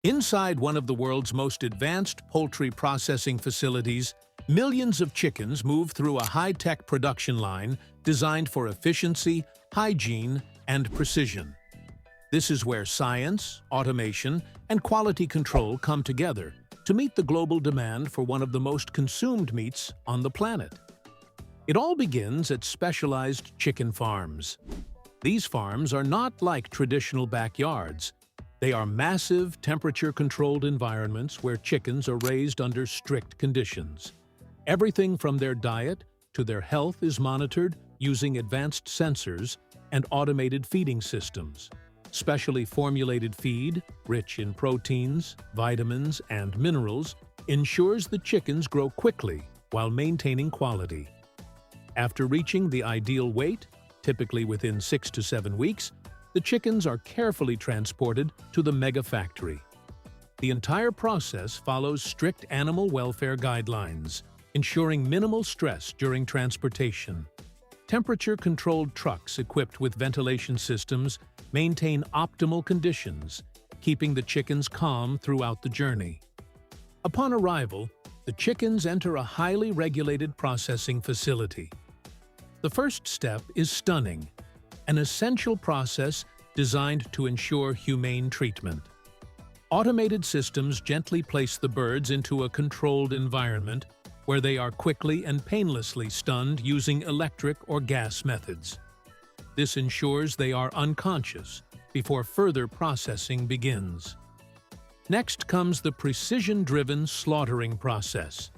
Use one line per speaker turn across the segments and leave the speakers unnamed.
Inside one of the world's most advanced poultry processing facilities, millions of chickens move through a high-tech production line designed for efficiency, hygiene, and precision. This is where science, automation, and quality control come together to meet the global demand for one of the most consumed meats on the planet. It all begins at specialized chicken farms. These farms are not like traditional backyards. They are massive, temperature-controlled environments where chickens are raised under strict conditions. Everything from their diet to their health is monitored using advanced sensors and automated feeding systems. Specially formulated feed, rich in proteins, vitamins, and minerals, ensures the chickens grow quickly while maintaining quality. After reaching the ideal weight, typically within 6 to 7 weeks, the chickens are carefully transported to the mega factory. The entire process follows strict animal welfare guidelines, ensuring minimal stress during transportation. Temperature-controlled trucks equipped with ventilation systems maintain optimal conditions, keeping the chickens calm throughout the journey. Upon arrival, the chickens enter a highly regulated processing facility. The first step is stunning, an essential process designed to ensure humane treatment. Automated systems gently place the birds into a controlled environment where they are quickly and painlessly stunned using electric or gas methods. This ensures they are unconscious before further processing begins. Next comes the precision-driven slaughtering process.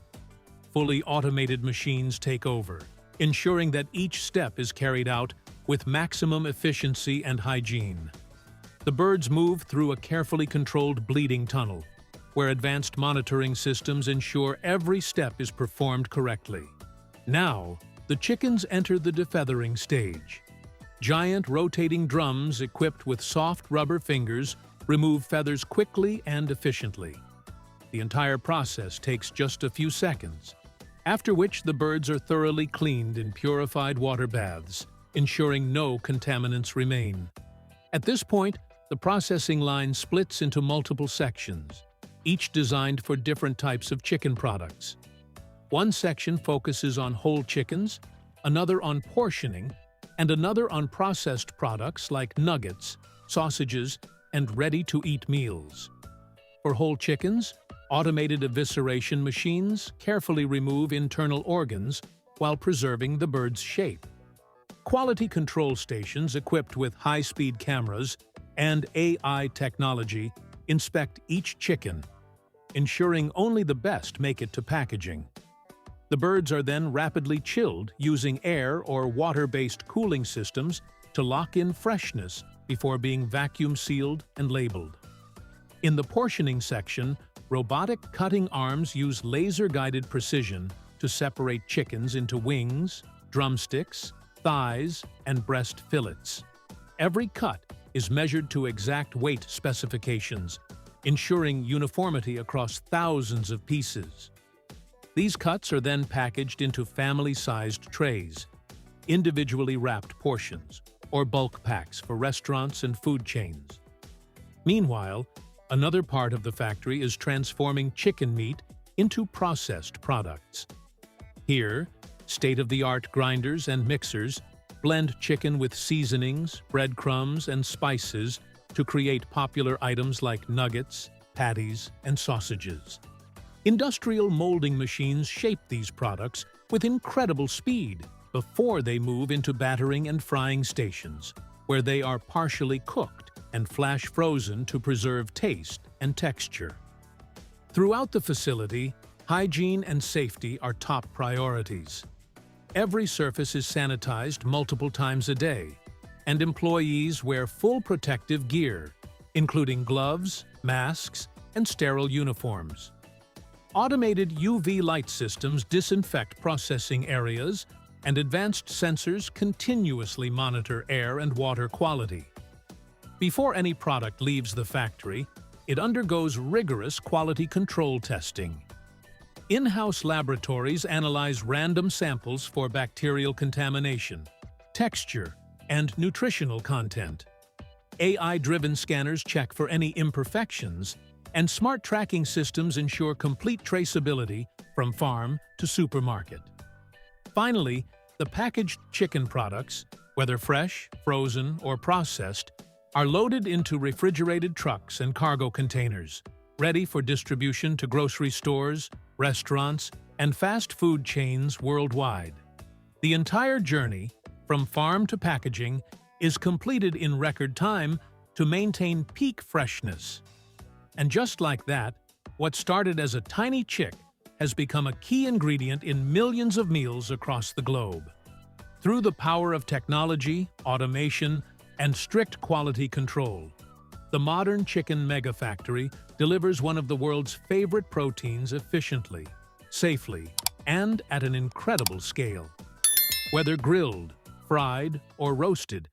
Fully automated machines take over, ensuring that each step is carried out with maximum efficiency and hygiene. The birds move through a carefully controlled bleeding tunnel, where advanced monitoring systems ensure every step is performed correctly. Now, the chickens enter the defeathering stage. Giant rotating drums equipped with soft rubber fingers remove feathers quickly and efficiently. The entire process takes just a few seconds, after which the birds are thoroughly cleaned in purified water baths, ensuring no contaminants remain. At this point, the processing line splits into multiple sections, each designed for different types of chicken products. One section focuses on whole chickens, another on portioning, and another on processed products like nuggets, sausages, and ready-to-eat meals. For whole chickens, automated evisceration machines carefully remove internal organs while preserving the bird's shape. Quality control stations equipped with high-speed cameras and AI technology inspect each chicken, ensuring only the best make it to packaging. The birds are then rapidly chilled using air or water-based cooling systems to lock in freshness before being vacuum-sealed and labeled. In the portioning section, robotic cutting arms use laser-guided precision to separate chickens into wings, drumsticks, thighs, and breast fillets. Every cut is measured to exact weight specifications, ensuring uniformity across thousands of pieces. These cuts are then packaged into family-sized trays, individually wrapped portions, or bulk packs for restaurants and food chains. Meanwhile, another part of the factory is transforming chicken meat into processed products. Here, state-of-the-art grinders and mixers blend chicken with seasonings, breadcrumbs, and spices to create popular items like nuggets, patties, and sausages. Industrial molding machines shape these products with incredible speed before they move into battering and frying stations, where they are partially cooked and flash frozen to preserve taste and texture. Throughout the facility, hygiene and safety are top priorities. Every surface is sanitized multiple times a day, and employees wear full protective gear, including gloves, masks, and sterile uniforms. Automated UV light systems disinfect processing areas, and advanced sensors continuously monitor air and water quality. Before any product leaves the factory, it undergoes rigorous quality control testing. In-house laboratories analyze random samples for bacterial contamination, texture, and nutritional content. AI-driven scanners check for any imperfections, And smart tracking systems ensure complete traceability from farm to supermarket. Finally, the packaged chicken products, whether fresh, frozen, or processed, are loaded into refrigerated trucks and cargo containers, ready for distribution to grocery stores, restaurants, and fast food chains worldwide. The entire journey, from farm to packaging, is completed in record time to maintain peak freshness. And just like that, what started as a tiny chick has become a key ingredient in millions of meals across the globe. Through the power of technology, automation, and strict quality control, the modern chicken mega factory delivers one of the world's favorite proteins efficiently, safely, and at an incredible scale. Whether grilled, fried, or roasted,